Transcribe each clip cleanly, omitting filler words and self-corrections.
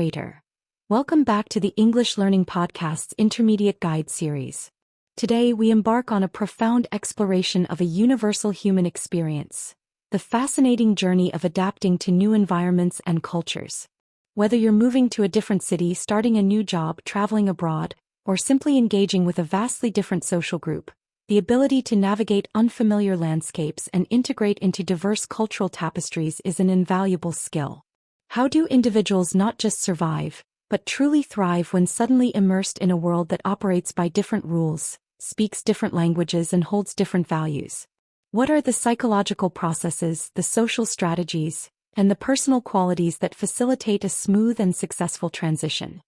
narrator. Welcome back to the English Learning Podcast's Intermediate Guide series. Today we embark on a profound exploration of a universal human experience, the fascinating journey of adapting to new environments and cultures. Whether you're moving to a different city, starting a new job, traveling abroad, or simply engaging with a vastly different social group, the ability to navigate unfamiliar landscapes and integrate into diverse cultural tapestries is an invaluable skill. How do individuals not just survive, but truly thrive when suddenly immersed in a world that operates by different rules, speaks different languages, and holds different values? What are the psychological processes, the social strategies, and the personal qualities that facilitate a smooth and successful transition?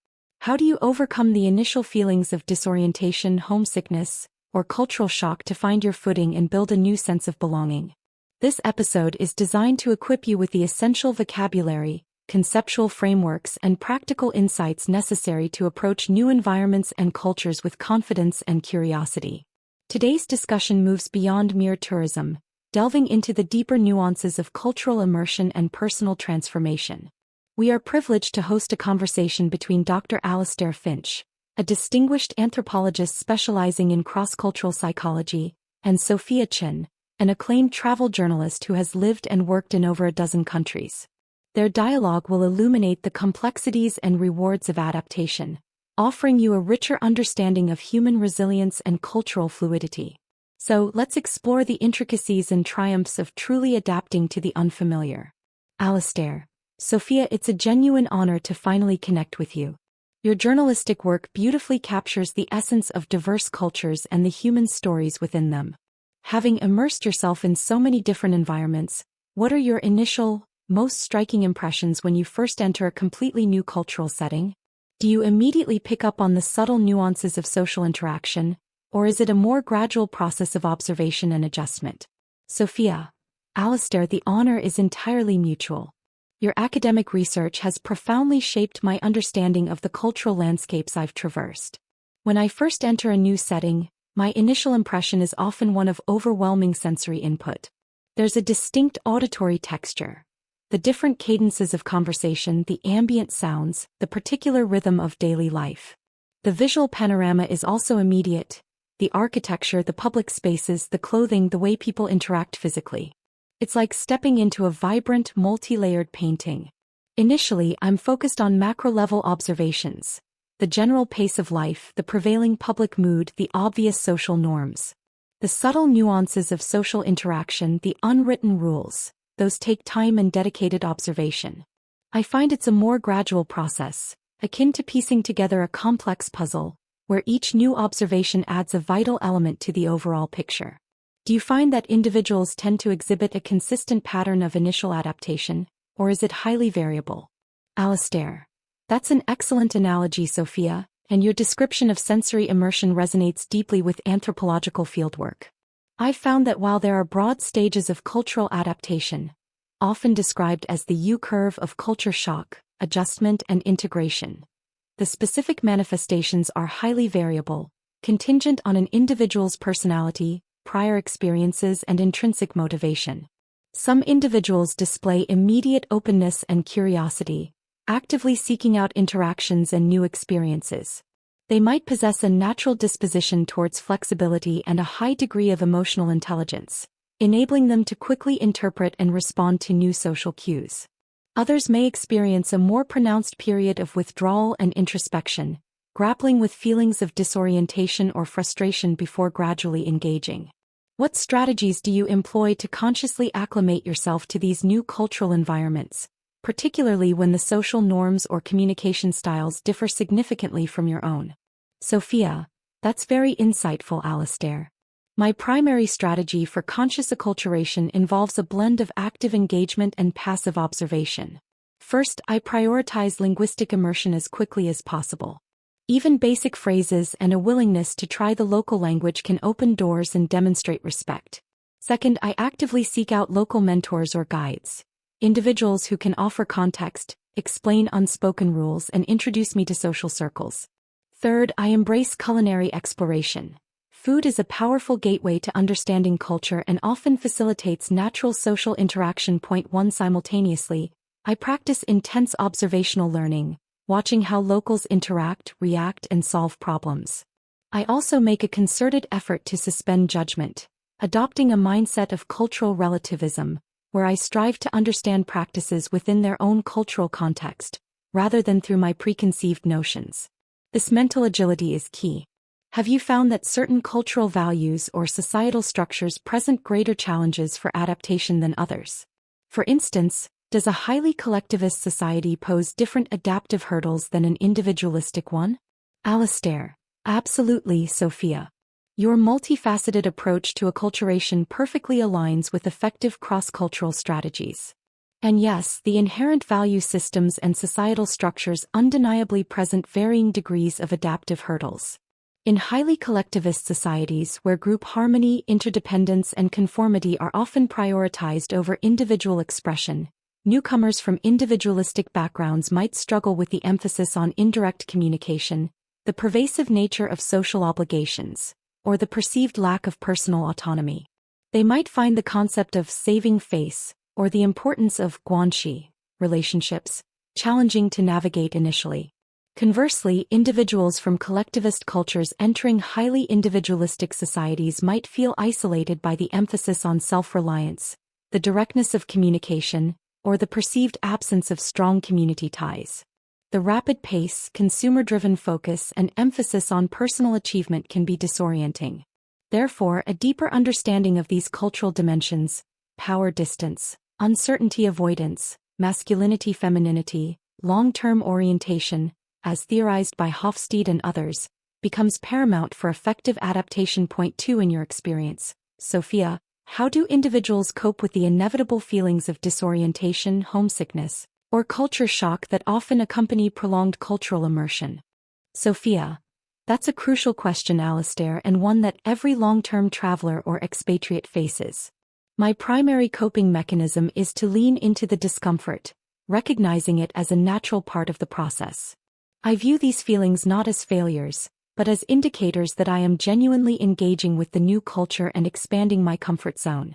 How do you overcome the initial feelings of disorientation, homesickness, or cultural shock to find your footing and build a new sense of belonging? This episode is designed to equip you with the essential vocabulary, conceptual frameworks, and practical insights necessary to approach new environments and cultures with confidence and curiosity. Today's discussion moves beyond mere tourism, delving into the deeper nuances of cultural immersion and personal transformation. We are privileged to host a conversation between Dr. Alastair Finch, a distinguished anthropologist specializing in cross-cultural psychology, and Sophia Chen, an acclaimed travel journalist who has lived and worked in over a dozen countries. Their dialogue will illuminate the complexities and rewards of adaptation, offering you a richer understanding of human resilience and cultural fluidity. So, let's explore the intricacies and triumphs of truly adapting to the unfamiliar. Alastair, Sophia, it's a genuine honor to finally connect with you. Your journalistic work beautifully captures the essence of diverse cultures and the human stories within them. Having immersed yourself in so many different environments, what are your initial, most striking impressions when you first enter a completely new cultural setting? Do you immediately pick up on the subtle nuances of social interaction, or is it a more gradual process of observation and adjustment? Sophia, Alastair, the honor is entirely mutual. Your academic research has profoundly shaped my understanding of the cultural landscapes I've traversed. When I first enter a new setting, my initial impression is often one of overwhelming sensory input. There's a distinct auditory texture, the different cadences of conversation, the ambient sounds, the particular rhythm of daily life. The visual panorama is also immediate: the architecture, the public spaces, the clothing, the way people interact physically. It's like stepping into a vibrant, multi-layered painting. Initially, I'm focused on macro-level observations: the general pace of life, the prevailing public mood, the obvious social norms. The subtle nuances of social interaction, the unwritten rules, those take time and dedicated observation. I find it's a more gradual process, akin to piecing together a complex puzzle, where each new observation adds a vital element to the overall picture. Do you find that individuals tend to exhibit a consistent pattern of initial adaptation, or is it highly variable? Alastair, that's an excellent analogy, Sophia, and your description of sensory immersion resonates deeply with anthropological fieldwork. I've found that while there are broad stages of cultural adaptation, often described as the U-curve of culture shock, adjustment, and integration, the specific manifestations are highly variable, contingent on an individual's personality, prior experiences, and intrinsic motivation. Some individuals display immediate openness and curiosity, actively seeking out interactions and new experiences. They might possess a natural disposition towards flexibility and a high degree of emotional intelligence, enabling them to quickly interpret and respond to new social cues. Others may experience a more pronounced period of withdrawal and introspection, grappling with feelings of disorientation or frustration before gradually engaging. What strategies do you employ to consciously acclimate yourself to these new cultural environments, particularly when the social norms or communication styles differ significantly from your own? Sophia, that's very insightful, Alastair. My primary strategy for conscious acculturation involves a blend of active engagement and passive observation. First, I prioritize linguistic immersion as quickly as possible. Even basic phrases and a willingness to try the local language can open doors and demonstrate respect. Second, I actively seek out local mentors or guides, individuals who can offer context, explain unspoken rules, and introduce me to social circles. Third, I embrace culinary exploration. Food is a powerful gateway to understanding culture and often facilitates natural social interaction. Point 1. Simultaneously, I practice intense observational learning, watching how locals interact, react, and solve problems. I also make a concerted effort to suspend judgment, adopting a mindset of cultural relativism, where I strive to understand practices within their own cultural context, rather than through my preconceived notions. This mental agility is key. Have you found that certain cultural values or societal structures present greater challenges for adaptation than others? For instance, does a highly collectivist society pose different adaptive hurdles than an individualistic one? Alistair. Absolutely, Sophia. Your multifaceted approach to acculturation perfectly aligns with effective cross-cultural strategies. And yes, the inherent value systems and societal structures undeniably present varying degrees of adaptive hurdles. In highly collectivist societies where group harmony, interdependence, and conformity are often prioritized over individual expression, newcomers from individualistic backgrounds might struggle with the emphasis on indirect communication, the pervasive nature of social obligations, or the perceived lack of personal autonomy. They might find the concept of saving face, or the importance of guanxi relationships, challenging to navigate initially. Conversely, individuals from collectivist cultures entering highly individualistic societies might feel isolated by the emphasis on self-reliance, the directness of communication, or the perceived absence of strong community ties. The rapid pace, consumer-driven focus, and emphasis on personal achievement can be disorienting. Therefore, a deeper understanding of these cultural dimensions, power distance, uncertainty avoidance, masculinity-femininity, long-term orientation, as theorized by Hofstede and others, becomes paramount for effective adaptation. Point 2 in your experience, Sophia, how do individuals cope with the inevitable feelings of disorientation, homesickness, or culture shock that often accompany prolonged cultural immersion? Sophia. That's a crucial question, Alistair, and one that every long-term traveler or expatriate faces. My primary coping mechanism is to lean into the discomfort, recognizing it as a natural part of the process. I view these feelings not as failures, but as indicators that I am genuinely engaging with the new culture and expanding my comfort zone.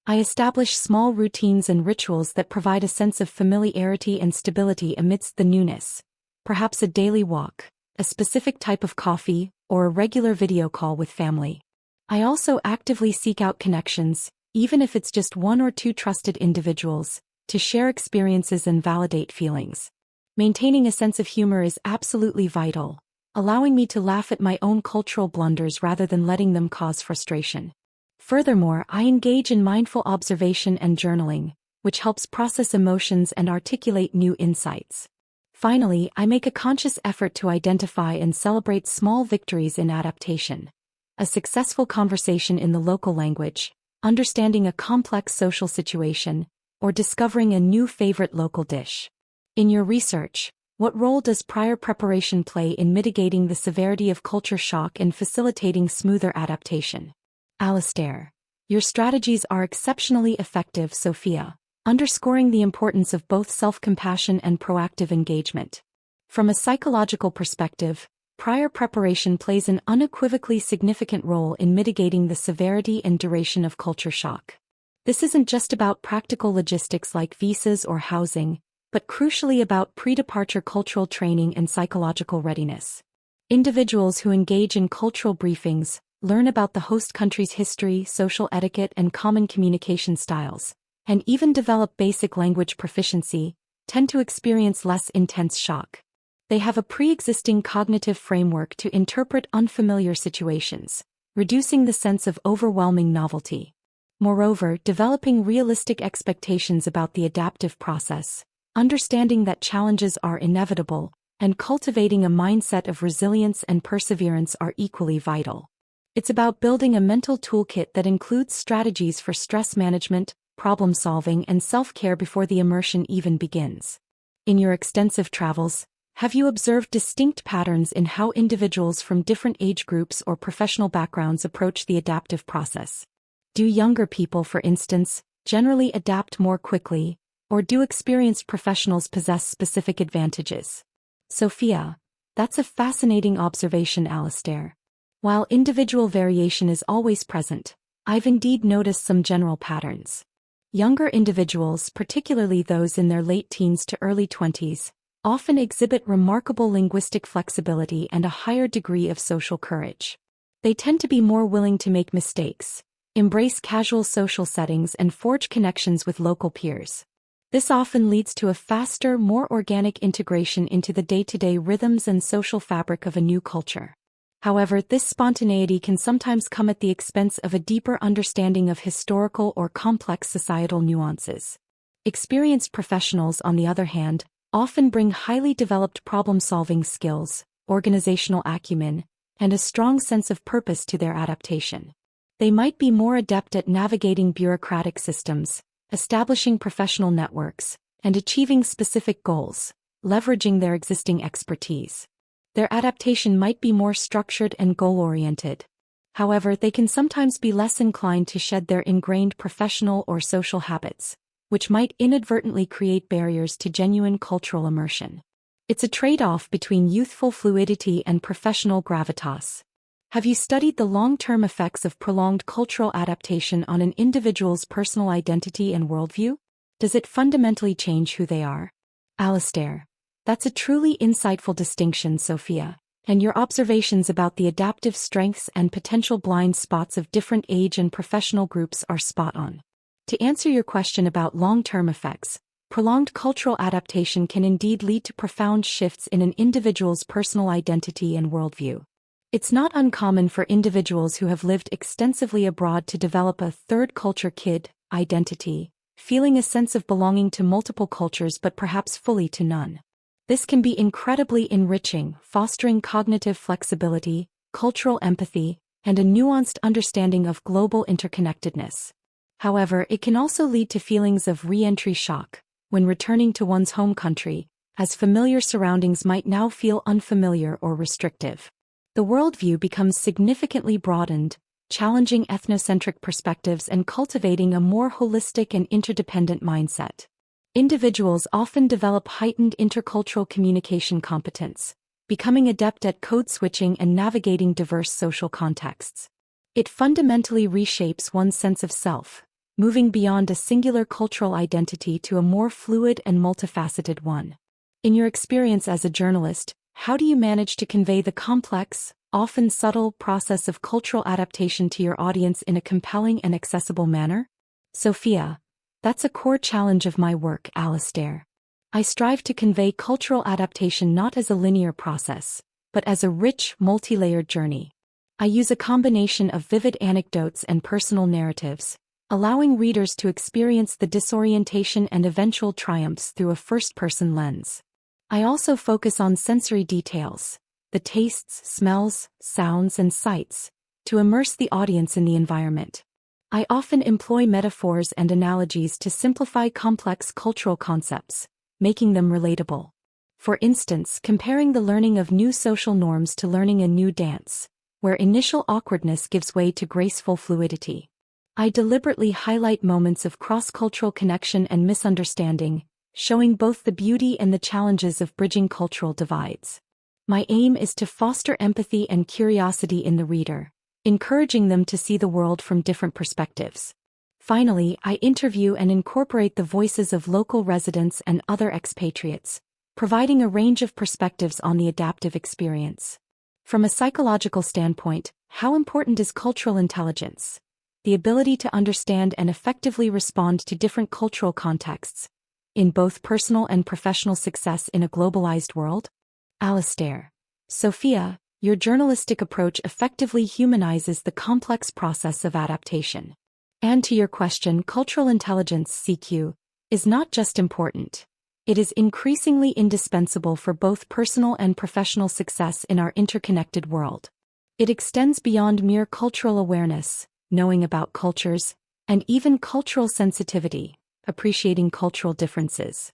I establish small routines and rituals that provide a sense of familiarity and stability amidst the newness. Perhaps a daily walk, a specific type of coffee, or a regular video call with family. I also actively seek out connections, even if it's just one or two trusted individuals, to share experiences and validate feelings. Maintaining a sense of humor is absolutely vital, allowing me to laugh at my own cultural blunders rather than letting them cause frustration. Furthermore, I engage in mindful observation and journaling, which helps process emotions and articulate new insights. Finally, I make a conscious effort to identify and celebrate small victories in adaptation. A successful conversation in the local language, understanding a complex social situation, or discovering a new favorite local dish. In your research, what role does prior preparation play in mitigating the severity of culture shock and facilitating smoother adaptation? Alistair. Your strategies are exceptionally effective, Sophia, underscoring the importance of both self-compassion and proactive engagement. From a psychological perspective, prior preparation plays an unequivocally significant role in mitigating the severity and duration of culture shock. This isn't just about practical logistics like visas or housing, but crucially about pre-departure cultural training and psychological readiness. Individuals who engage in cultural briefings, learn about the host country's history, social etiquette, and common communication styles, and even develop basic language proficiency, tend to experience less intense shock. They have a pre-existing cognitive framework to interpret unfamiliar situations, reducing the sense of overwhelming novelty. Moreover, developing realistic expectations about the adaptive process, understanding that challenges are inevitable, and cultivating a mindset of resilience and perseverance are equally vital. It's about building a mental toolkit that includes strategies for stress management, problem-solving, and self-care before the immersion even begins. In your extensive travels, have you observed distinct patterns in how individuals from different age groups or professional backgrounds approach the adaptive process? Do younger people, for instance, generally adapt more quickly, or do experienced professionals possess specific advantages? Sophia. That's a fascinating observation, Alistair. While individual variation is always present, I've indeed noticed some general patterns. Younger individuals, particularly those in their late teens to early 20s, often exhibit remarkable linguistic flexibility and a higher degree of social courage. They tend to be more willing to make mistakes, embrace casual social settings, and forge connections with local peers. This often leads to a faster, more organic integration into the day-to-day rhythms and social fabric of a new culture. However, this spontaneity can sometimes come at the expense of a deeper understanding of historical or complex societal nuances. Experienced professionals, on the other hand, often bring highly developed problem-solving skills, organizational acumen, and a strong sense of purpose to their adaptation. They might be more adept at navigating bureaucratic systems, establishing professional networks, and achieving specific goals, leveraging their existing expertise. Their adaptation might be more structured and goal-oriented. However, they can sometimes be less inclined to shed their ingrained professional or social habits, which might inadvertently create barriers to genuine cultural immersion. It's a trade-off between youthful fluidity and professional gravitas. Have you studied the long-term effects of prolonged cultural adaptation on an individual's personal identity and worldview? Does it fundamentally change who they are? Alastair. That's a truly insightful distinction, Sophia, and your observations about the adaptive strengths and potential blind spots of different age and professional groups are spot on. To answer your question about long-term effects, prolonged cultural adaptation can indeed lead to profound shifts in an individual's personal identity and worldview. It's not uncommon for individuals who have lived extensively abroad to develop a third culture kid identity, feeling a sense of belonging to multiple cultures but perhaps fully to none. This can be incredibly enriching, fostering cognitive flexibility, cultural empathy, and a nuanced understanding of global interconnectedness. However, it can also lead to feelings of re-entry shock when returning to one's home country, as familiar surroundings might now feel unfamiliar or restrictive. The worldview becomes significantly broadened, challenging ethnocentric perspectives and cultivating a more holistic and interdependent mindset. Individuals often develop heightened intercultural communication competence, becoming adept at code switching and navigating diverse social contexts. It fundamentally reshapes one's sense of self, moving beyond a singular cultural identity to a more fluid and multifaceted one. In your experience as a journalist, how do you manage to convey the complex, often subtle process of cultural adaptation to your audience in a compelling and accessible manner? Sophia. That's a core challenge of my work, Alastair. I strive to convey cultural adaptation not as a linear process, but as a rich, multi-layered journey. I use a combination of vivid anecdotes and personal narratives, allowing readers to experience the disorientation and eventual triumphs through a first-person lens. I also focus on sensory details, the tastes, smells, sounds, and sights, to immerse the audience in the environment. I often employ metaphors and analogies to simplify complex cultural concepts, making them relatable. For instance, comparing the learning of new social norms to learning a new dance, where initial awkwardness gives way to graceful fluidity. I deliberately highlight moments of cross-cultural connection and misunderstanding, showing both the beauty and the challenges of bridging cultural divides. My aim is to foster empathy and curiosity in the reader, encouraging them to see the world from different perspectives. Finally, I interview and incorporate the voices of local residents and other expatriates, providing a range of perspectives on the adaptive experience. From a psychological standpoint, how important is cultural intelligence? The ability to understand and effectively respond to different cultural contexts, in both personal and professional success in a globalized world? Alastair. Sophia, your journalistic approach effectively humanizes the complex process of adaptation. And to your question, cultural intelligence (CQ) is not just important. It is increasingly indispensable for both personal and professional success in our interconnected world. It extends beyond mere cultural awareness, knowing about cultures, and even cultural sensitivity, appreciating cultural differences.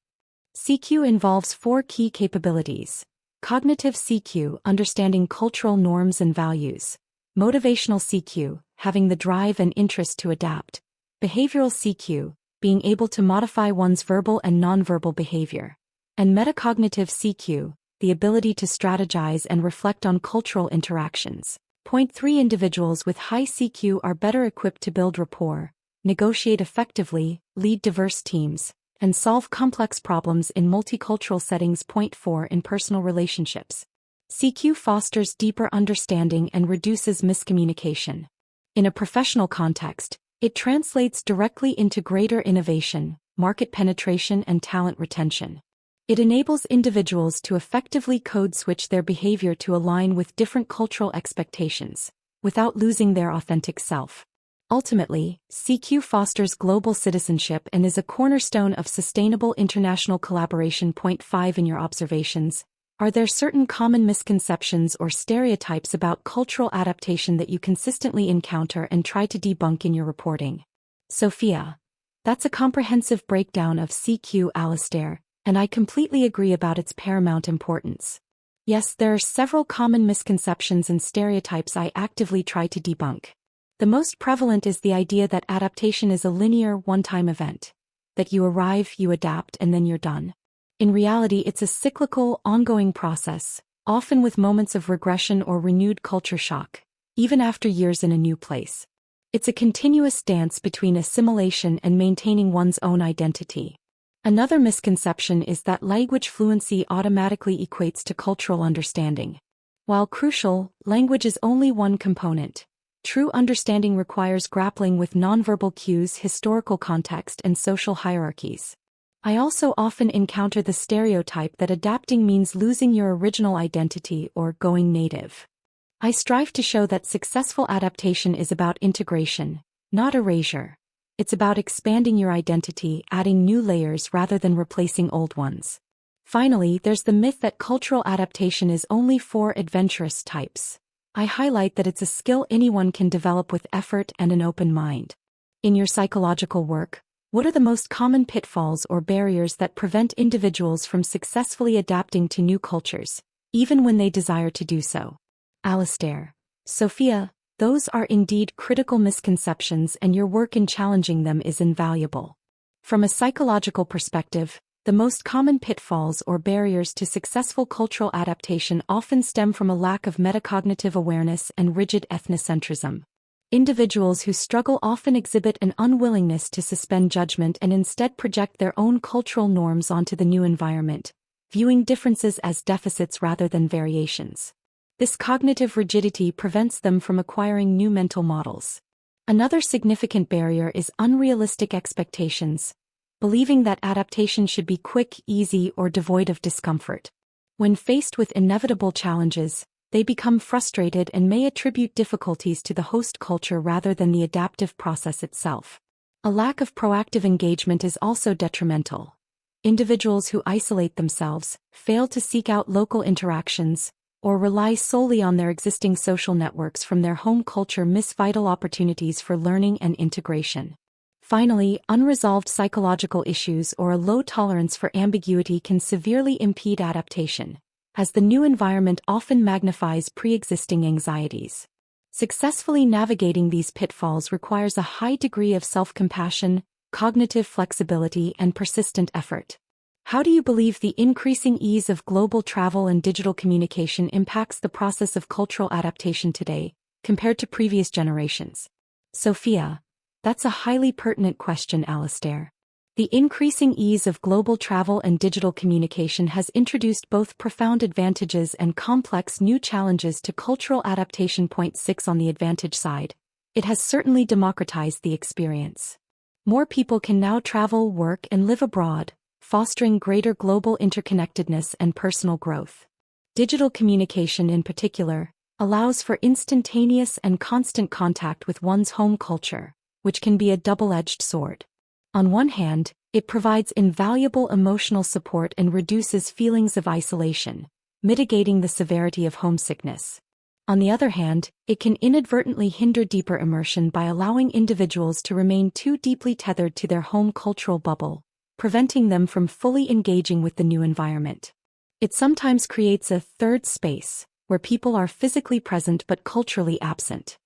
CQ involves 4 key capabilities: cognitive CQ, understanding cultural norms and values; motivational CQ, having the drive and interest to adapt; behavioral CQ, being able to modify one's verbal and nonverbal behavior; and metacognitive CQ, the ability to strategize and reflect on cultural interactions. Point 3. Individuals with high CQ are better equipped to build rapport, negotiate effectively, lead diverse teams, and solve complex problems in multicultural settings. Point 4. In personal relationships, CQ fosters deeper understanding and reduces miscommunication. In a professional context, it translates directly into greater innovation, market penetration, and talent retention. It enables individuals to effectively code switch their behavior to align with different cultural expectations, without losing their authentic self. Ultimately, CQ fosters global citizenship and is a cornerstone of sustainable international collaboration. Point 5. In your observations, are there certain common misconceptions or stereotypes about cultural adaptation that you consistently encounter and try to debunk in your reporting? Sophia: that's a comprehensive breakdown of CQ, Alistair, and I completely agree about its paramount importance. Yes, there are several common misconceptions and stereotypes I actively try to debunk. The most prevalent is the idea that adaptation is a linear, one-time event. That you arrive, you adapt, and then you're done. In reality, it's a cyclical, ongoing process, often with moments of regression or renewed culture shock, even after years in a new place. It's a continuous dance between assimilation and maintaining one's own identity. Another misconception is that language fluency automatically equates to cultural understanding. While crucial, language is only one component. True understanding requires grappling with nonverbal cues, historical context, and social hierarchies. I also often encounter the stereotype that adapting means losing your original identity or going native. I strive to show that successful adaptation is about integration, not erasure. It's about expanding your identity, adding new layers rather than replacing old ones. Finally, there's the myth that cultural adaptation is only for adventurous types. I highlight that it's a skill anyone can develop with effort and an open mind. In your psychological work, what are the most common pitfalls or barriers that prevent individuals from successfully adapting to new cultures, even when they desire to do so? Alistair: Sophia, those are indeed critical misconceptions, and your work in challenging them is invaluable. From a psychological perspective, the most common pitfalls or barriers to successful cultural adaptation often stem from a lack of metacognitive awareness and rigid ethnocentrism. Individuals who struggle often exhibit an unwillingness to suspend judgment and instead project their own cultural norms onto the new environment, viewing differences as deficits rather than variations. This cognitive rigidity prevents them from acquiring new mental models. Another significant barrier is unrealistic expectations, believing that adaptation should be quick, easy, or devoid of discomfort. When faced with inevitable challenges, they become frustrated and may attribute difficulties to the host culture rather than the adaptive process itself. A lack of proactive engagement is also detrimental. Individuals who isolate themselves, fail to seek out local interactions, or rely solely on their existing social networks from their home culture miss vital opportunities for learning and integration. Finally, unresolved psychological issues or a low tolerance for ambiguity can severely impede adaptation, as the new environment often magnifies pre-existing anxieties. Successfully navigating these pitfalls requires a high degree of self-compassion, cognitive flexibility, and persistent effort. How do you believe the increasing ease of global travel and digital communication impacts the process of cultural adaptation today, compared to previous generations? Sophia: that's a highly pertinent question, Alistair. The increasing ease of global travel and digital communication has introduced both profound advantages and complex new challenges to cultural adaptation. Point 6. On the advantage side, it has certainly democratized the experience. More people can now travel, work, and live abroad, fostering greater global interconnectedness and personal growth. Digital communication in particular allows for instantaneous and constant contact with one's home culture, which can be a double-edged sword. On one hand, it provides invaluable emotional support and reduces feelings of isolation, mitigating the severity of homesickness. On the other hand, it can inadvertently hinder deeper immersion by allowing individuals to remain too deeply tethered to their home cultural bubble, preventing them from fully engaging with the new environment. It sometimes creates a third space, where people are physically present but culturally absent.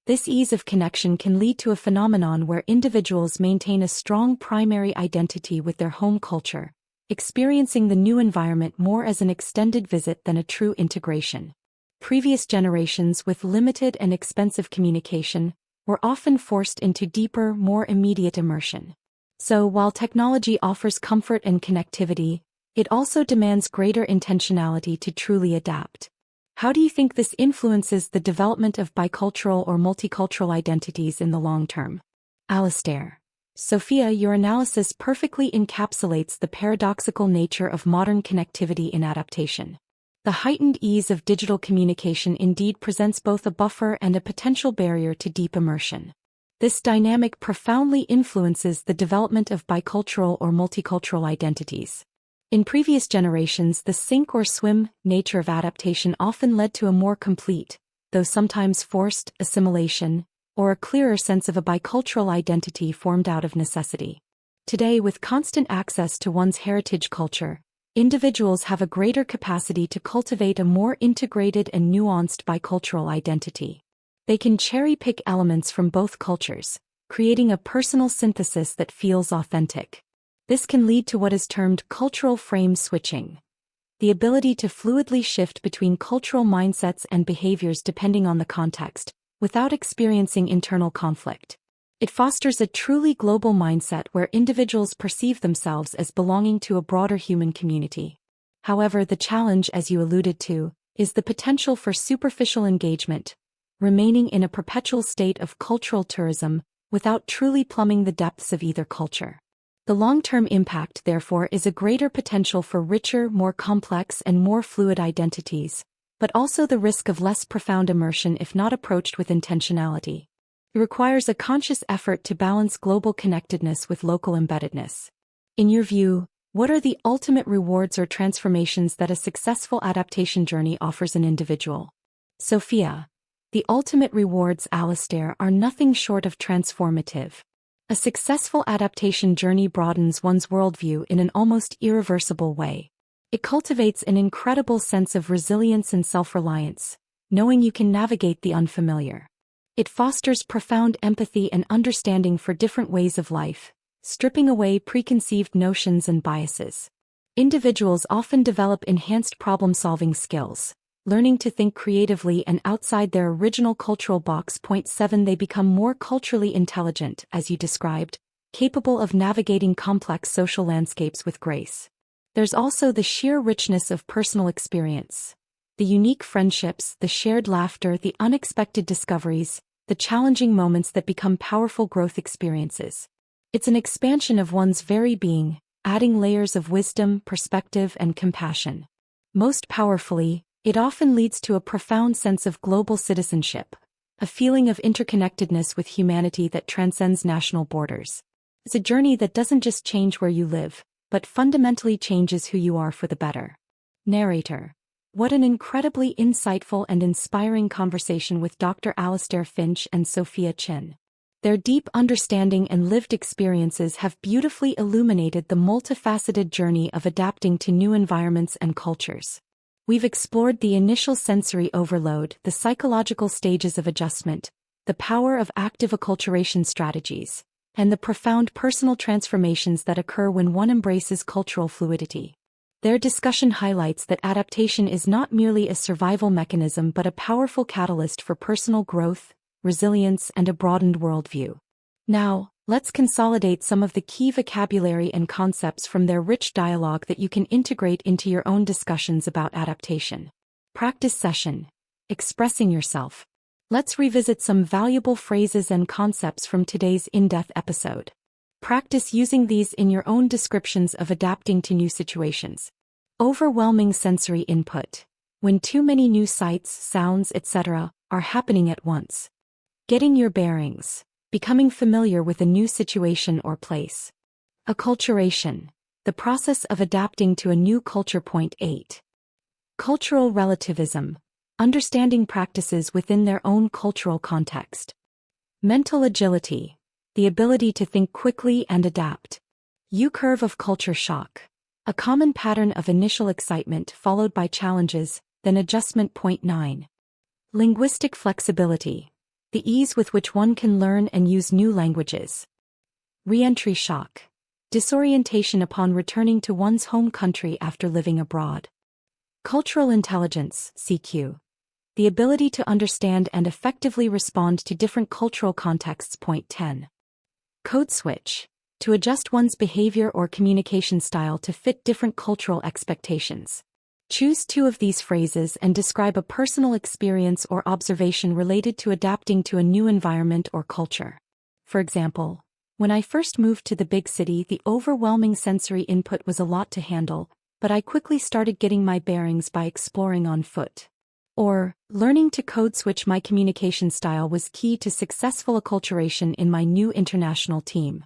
This ease of connection can lead to a phenomenon where individuals maintain a strong primary identity with their home culture, experiencing the new environment more as an extended visit than a true integration. Previous generations with limited and expensive communication were often forced into deeper, more immediate immersion. So while technology offers comfort and connectivity, it also demands greater intentionality to truly adapt. How do you think this influences the development of bicultural or multicultural identities in the long term? Alastair. Sophia, your analysis perfectly encapsulates the paradoxical nature of modern connectivity in adaptation. The heightened ease of digital communication indeed presents both a buffer and a potential barrier to deep immersion. This dynamic profoundly influences the development of bicultural or multicultural identities. In previous generations, the sink or swim nature of adaptation often led to a more complete, though sometimes forced, assimilation, or a clearer sense of a bicultural identity formed out of necessity. Today, with constant access to one's heritage culture, individuals have a greater capacity to cultivate a more integrated and nuanced bicultural identity. They can cherry-pick elements from both cultures, creating a personal synthesis that feels authentic. This can lead to what is termed cultural frame switching, the ability to fluidly shift between cultural mindsets and behaviors depending on the context, without experiencing internal conflict. It fosters a truly global mindset where individuals perceive themselves as belonging to a broader human community. However, the challenge, as you alluded to, is the potential for superficial engagement, remaining in a perpetual state of cultural tourism without truly plumbing the depths of either culture. The long-term impact, therefore, is a greater potential for richer, more complex, and more fluid identities, but also the risk of less profound immersion if not approached with intentionality. It requires a conscious effort to balance global connectedness with local embeddedness. In your view, what are the ultimate rewards or transformations that a successful adaptation journey offers an individual? Sophia. The ultimate rewards, Alastair, are nothing short of transformative. A successful adaptation journey broadens one's worldview in an almost irreversible way. It cultivates an incredible sense of resilience and self-reliance, knowing you can navigate the unfamiliar. It fosters profound empathy and understanding for different ways of life, stripping away preconceived notions and biases. Individuals often develop enhanced problem-solving skills, learning to think creatively and outside their original cultural box. Point 7. They become more culturally intelligent, as you described, capable of navigating complex social landscapes with grace. There's also the sheer richness of personal experience. The unique friendships, the shared laughter, the unexpected discoveries, the challenging moments that become powerful growth experiences. It's an expansion of one's very being, adding layers of wisdom, perspective, and compassion. Most powerfully, it often leads to a profound sense of global citizenship, a feeling of interconnectedness with humanity that transcends national borders. It's a journey that doesn't just change where you live, but fundamentally changes who you are for the better. Narrator. What an incredibly insightful and inspiring conversation with Dr. Alastair Finch and Sophia Chin. Their deep understanding and lived experiences have beautifully illuminated the multifaceted journey of adapting to new environments and cultures. We've explored the initial sensory overload, the psychological stages of adjustment, the power of active acculturation strategies, and the profound personal transformations that occur when one embraces cultural fluidity. Their discussion highlights that adaptation is not merely a survival mechanism but a powerful catalyst for personal growth, resilience, and a broadened worldview. Now, let's consolidate some of the key vocabulary and concepts from their rich dialogue that you can integrate into your own discussions about adaptation. Practice session. Expressing yourself. Let's revisit some valuable phrases and concepts from today's in-depth episode. Practice using these in your own descriptions of adapting to new situations. Overwhelming sensory input. When too many new sights, sounds, etc. are happening at once. Getting your bearings. Becoming familiar with a new situation or place. Acculturation. The process of adapting to a new culture. Point 8. Cultural relativism. Understanding practices within their own cultural context. Mental agility. The ability to think quickly and adapt. U-curve of culture shock. A common pattern of initial excitement followed by challenges, then adjustment. Point 9. Linguistic flexibility. The ease with which one can learn and use new languages. Re-entry shock. Disorientation upon returning to one's home country after living abroad. Cultural intelligence, CQ. The ability to understand and effectively respond to different cultural contexts. Point 10. Code switch. to adjust one's behavior or communication style to fit different cultural expectations. Choose two of these phrases and describe a personal experience or observation related to adapting to a new environment or culture. For example, when I first moved to the big city, the overwhelming sensory input was a lot to handle, but I quickly started getting my bearings by exploring on foot. Or, learning to code switch my communication style was key to successful acculturation in my new international team.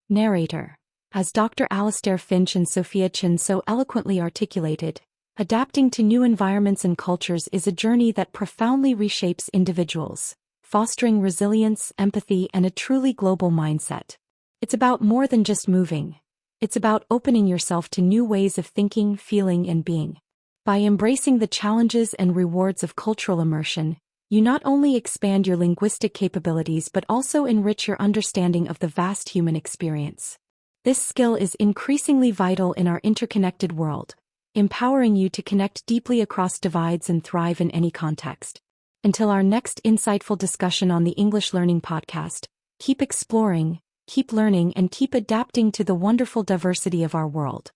Narrator. As Dr. Alastair Finch and Sophia Chin so eloquently articulated, adapting to new environments and cultures is a journey that profoundly reshapes individuals, fostering resilience, empathy, and a truly global mindset. It's about more than just moving. It's about opening yourself to new ways of thinking, feeling, and being. By embracing the challenges and rewards of cultural immersion, you not only expand your linguistic capabilities but also enrich your understanding of the vast human experience. This skill is increasingly vital in our interconnected world, empowering you to connect deeply across divides and thrive in any context. Until our next insightful discussion on the English Learning Podcast, keep exploring, keep learning, and keep adapting to the wonderful diversity of our world.